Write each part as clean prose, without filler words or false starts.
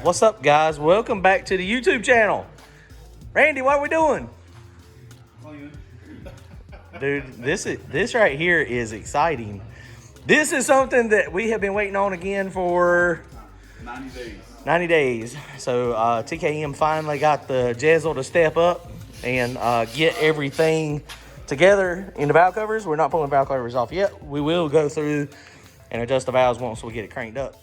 What's up, guys? Welcome back to the YouTube channel. Randy, what are we doing? Dude, this right here is exciting. This is something that we have been waiting on again for 90 days. 90 days. So TKM finally got the Jesel to step up and get everything together in the valve covers. We're not pulling valve covers off yet. We will go through and adjust the valves once we get it cranked up.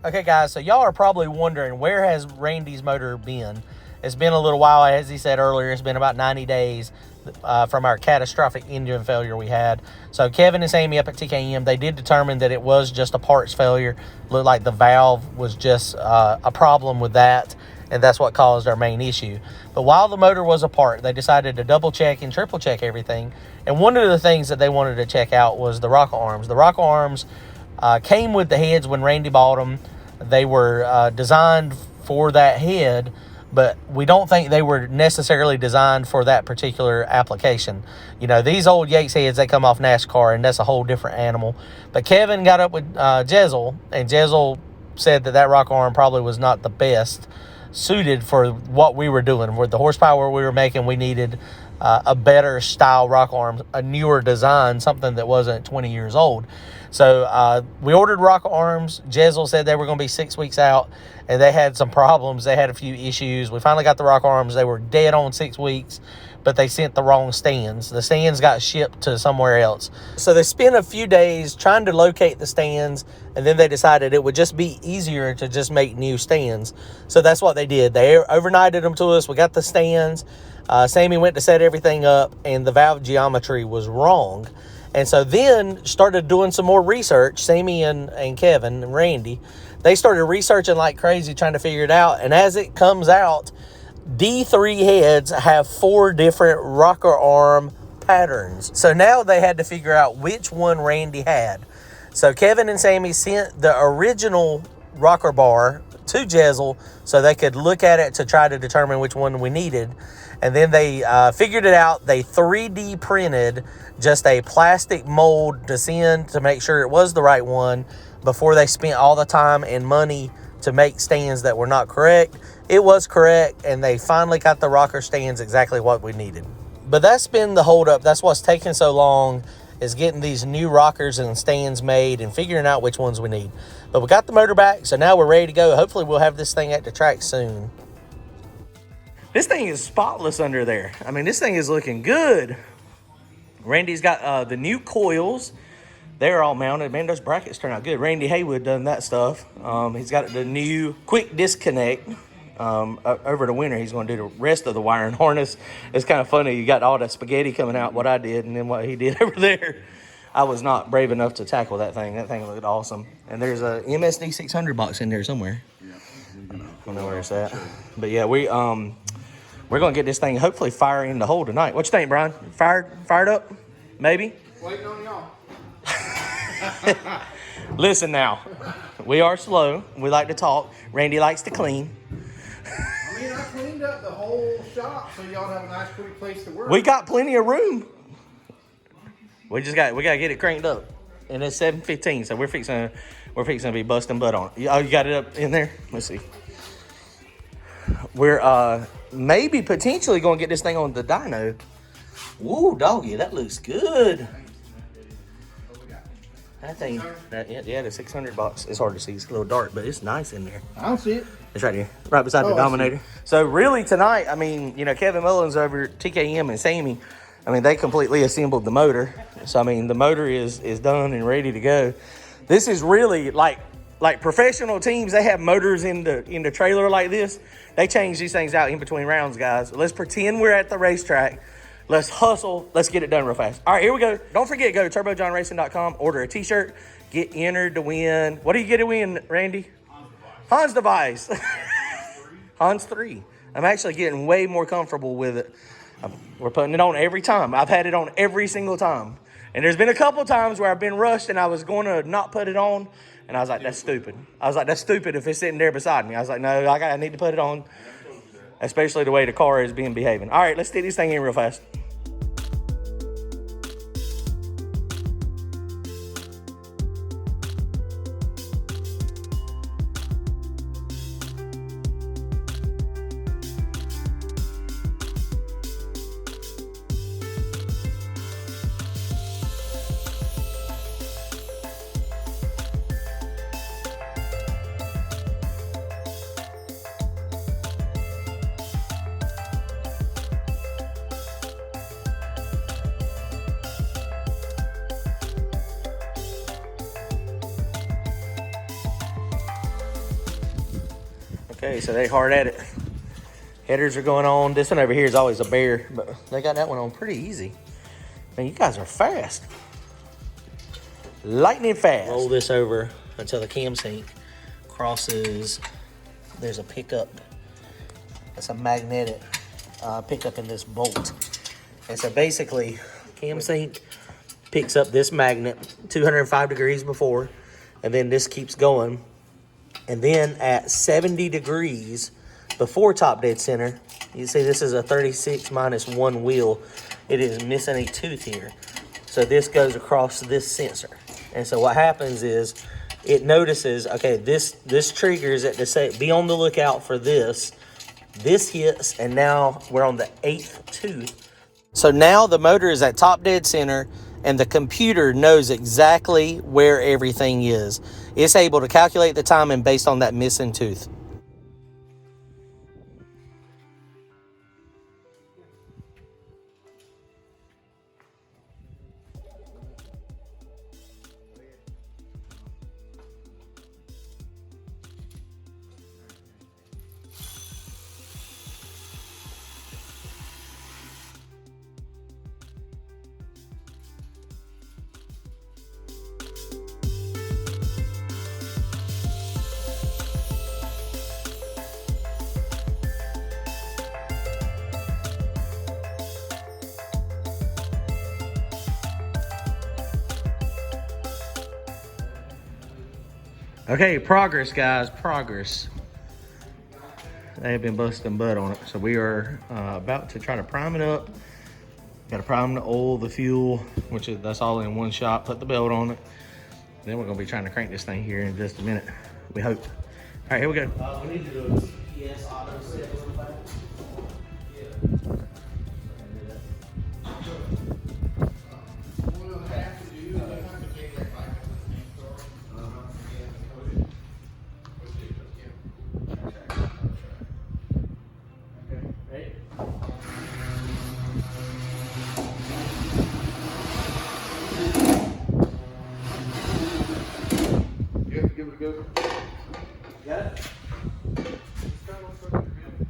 Okay, guys, so y'all are probably wondering, where has Randy's motor been? It's been a little while. As he said earlier, it's been about 90 days from our catastrophic engine failure we had. So Kevin and Sammy up at TKM, they did determine that it was just a parts failure. Looked like the valve was just a problem with that, and that's what caused our main issue. But while the motor was apart, they decided to double check and triple check everything. And one of the things that they wanted to check out was the rocker arms. The rocker arms came with the heads when Randy bought them. They were designed for that head, but we don't think they were necessarily designed for that particular application. You know, these old Yates heads, they come off NASCAR, and that's a whole different animal. But Kevin got up with Jesel, and Jesel said that rocker arm probably was not the best suited for what we were doing. With the horsepower we were making, we needed a better style rocker arm, a newer design, something that wasn't 20 years old. So we ordered rocker arms. Jesel said they were going to be 6 weeks out, and they had some problems. They had a few issues. We finally got the rocker arms. They were dead on 6 weeks, but they sent the wrong stands. The stands got shipped to somewhere else. So they spent a few days trying to locate the stands, and then they decided it would just be easier to just make new stands. So that's what they did. They overnighted them to us. We got the stands. Sammy went to set everything up, and the valve geometry was wrong. And so then started doing some more research. Sammy and Kevin and Randy, they started researching like crazy, trying to figure it out. And as it comes out, D3 heads have 4 different rocker arm patterns. So now they had to figure out which one Randy had. So Kevin and Sammy sent the original rocker bar to Jesel so they could look at it to try to determine which one we needed. And then they figured it out. They 3D printed just a plastic mold to send to make sure it was the right one before they spent all the time and money to make stands that were not correct. It was correct, and they finally got the rocker stands exactly what we needed. But that's been the holdup. That's what's taking so long, is getting these new rockers and stands made and figuring out which ones we need. But we got the motor back, so now we're ready to go. Hopefully we'll have this thing at the track soon. This thing is spotless under there. I mean, this thing is looking good. Randy's got the new coils. They're all mounted. Man, those brackets turn out good. Randy Haywood done that stuff. He's got the new quick disconnect. Over the winter, he's going to do the rest of the wiring harness. It's kind of funny. You got all that spaghetti coming out, what I did, and then what he did over there. I was not brave enough to tackle that thing. That thing looked awesome. And there's a MSD 600 box in there somewhere. I don't know where it's at. But yeah, we're going to get this thing hopefully firing the hole tonight. What you think, Brian? Fired up? Maybe? Waiting on y'all. Listen now. We are slow. We like to talk. Randy likes to clean. I mean, I cleaned up the whole shop so y'all have a nice, pretty place to work. We got plenty of room. We got to get it cranked up. And it's 7:15, so we're fixing to be busting butt on it. Oh, you got it up in there? Let's see. We're maybe potentially going to get this thing on the dyno. Woo, doggy, that looks good. That thing, yeah, the 600 box. It's hard to see. It's a little dark, but it's nice in there. I don't see it. It's right here, right beside the Dominator. So really tonight, I mean, you know, Kevin Mullins over at TKM and Sammy, I mean, they completely assembled the motor. So, I mean, the motor is done and ready to go. This is really like professional teams. They have motors in the trailer like this. They change these things out in between rounds, guys. Let's pretend we're at the racetrack. Let's hustle. Let's get it done real fast. All right, here we go. Don't forget, go to turbojohnracing.com, order a t-shirt, get entered to win. What do you get to win, Randy? Hans device. Hans 3. I'm actually getting way more comfortable with it. We're putting it on every time. I've had it on every single time. And there's been a couple times where I've been rushed and I was going to not put it on. And I was like, that's stupid. I was like, that's stupid if it's sitting there beside me. I was like, no, I need to put it on. Especially the way the car is behaving. All right, let's stick this thing in real fast. Okay, so they hard at it. Headers are going on. This one over here is always a bear, but they got that one on pretty easy. Man, you guys are fast. Lightning fast. Roll this over until the cam sync crosses. There's a pickup. That's a magnetic pickup in this bolt. And so basically, cam sync picks up this magnet 205 degrees before, and then this keeps going. And then at 70 degrees before top dead center, you see this is a 36 minus 1 wheel. It is missing a tooth here. So this goes across this sensor. And so what happens is it notices, okay, this triggers it to say, be on the lookout for this. This hits, and now we're on the 8th tooth. So now the motor is at top dead center, and the computer knows exactly where everything is. It's able to calculate the timing based on that missing tooth. Okay, progress, guys, progress. They have been busting butt on it. So we are about to try to prime it up. Got to prime the oil, the fuel, which is, that's all in one shot. Put the belt on it. Then we're going to be trying to crank this thing here in just a minute. We hope. All right, here we go. We need to do a GPS auto set. Give it a go. Got it?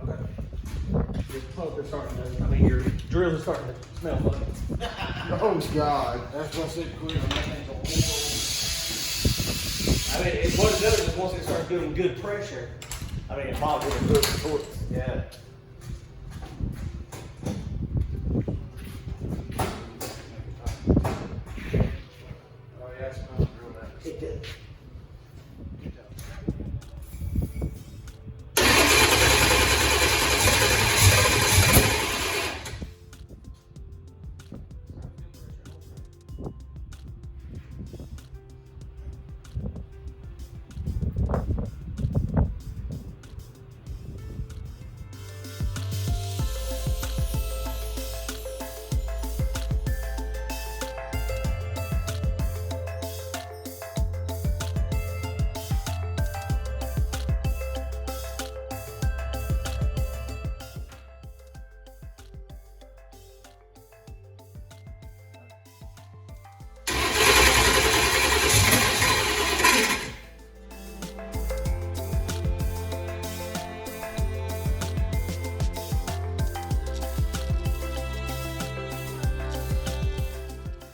Okay. Your pump is starting to, your drill is starting to smell funny. Oh God, that's what I said. Quit. What it does is once it starts doing good pressure, it might get good torque. Yeah. Oh yeah, it smells real nice. It did.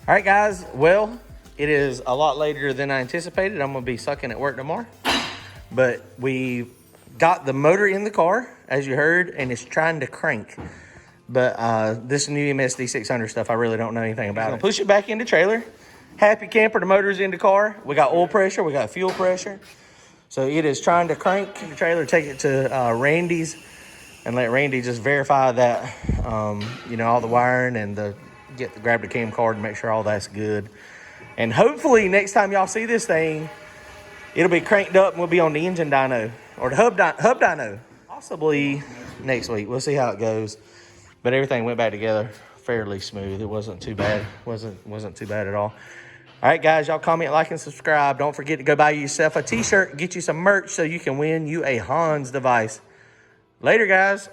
All right, guys. Well, it is a lot later than I anticipated. I'm going to be sucking at work tomorrow. But we got the motor in the car, as you heard, and it's trying to crank. But this new MSD 600 stuff, I really don't know anything about it. Push it back into trailer. Happy camper, the motor's in the car. We got oil pressure. We got fuel pressure. So it is trying to crank the trailer, take it to Randy's, and let Randy just verify that, all the wiring and grab the cam card and make sure all that's good. And hopefully next time y'all see this thing, it'll be cranked up and we'll be on the engine dyno or the hub dyno. Possibly next week. We'll see how it goes. But everything went back together fairly smooth. It wasn't too bad. Wasn't too bad at all. All right, guys, y'all comment, like, and subscribe. Don't forget to go buy yourself a t-shirt, get you some merch so you can win you a Hans device. Later, guys.